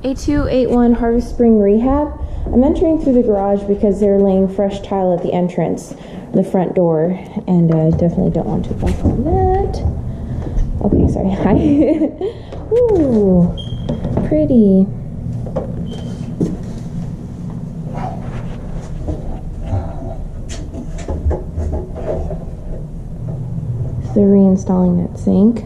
8281 Harvest Spring Rehab. I'm entering through the garage because they're laying fresh tile at the entrance, the front door, and I definitely don't want to walk on that. Okay, sorry. Hi. Ooh, pretty. They're reinstalling that sink.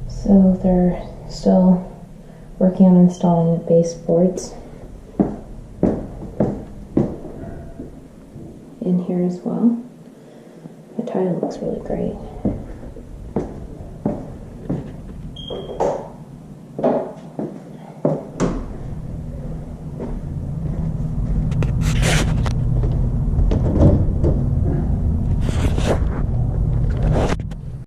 So they're still working on installing the baseboards in here as well. The tile looks really great.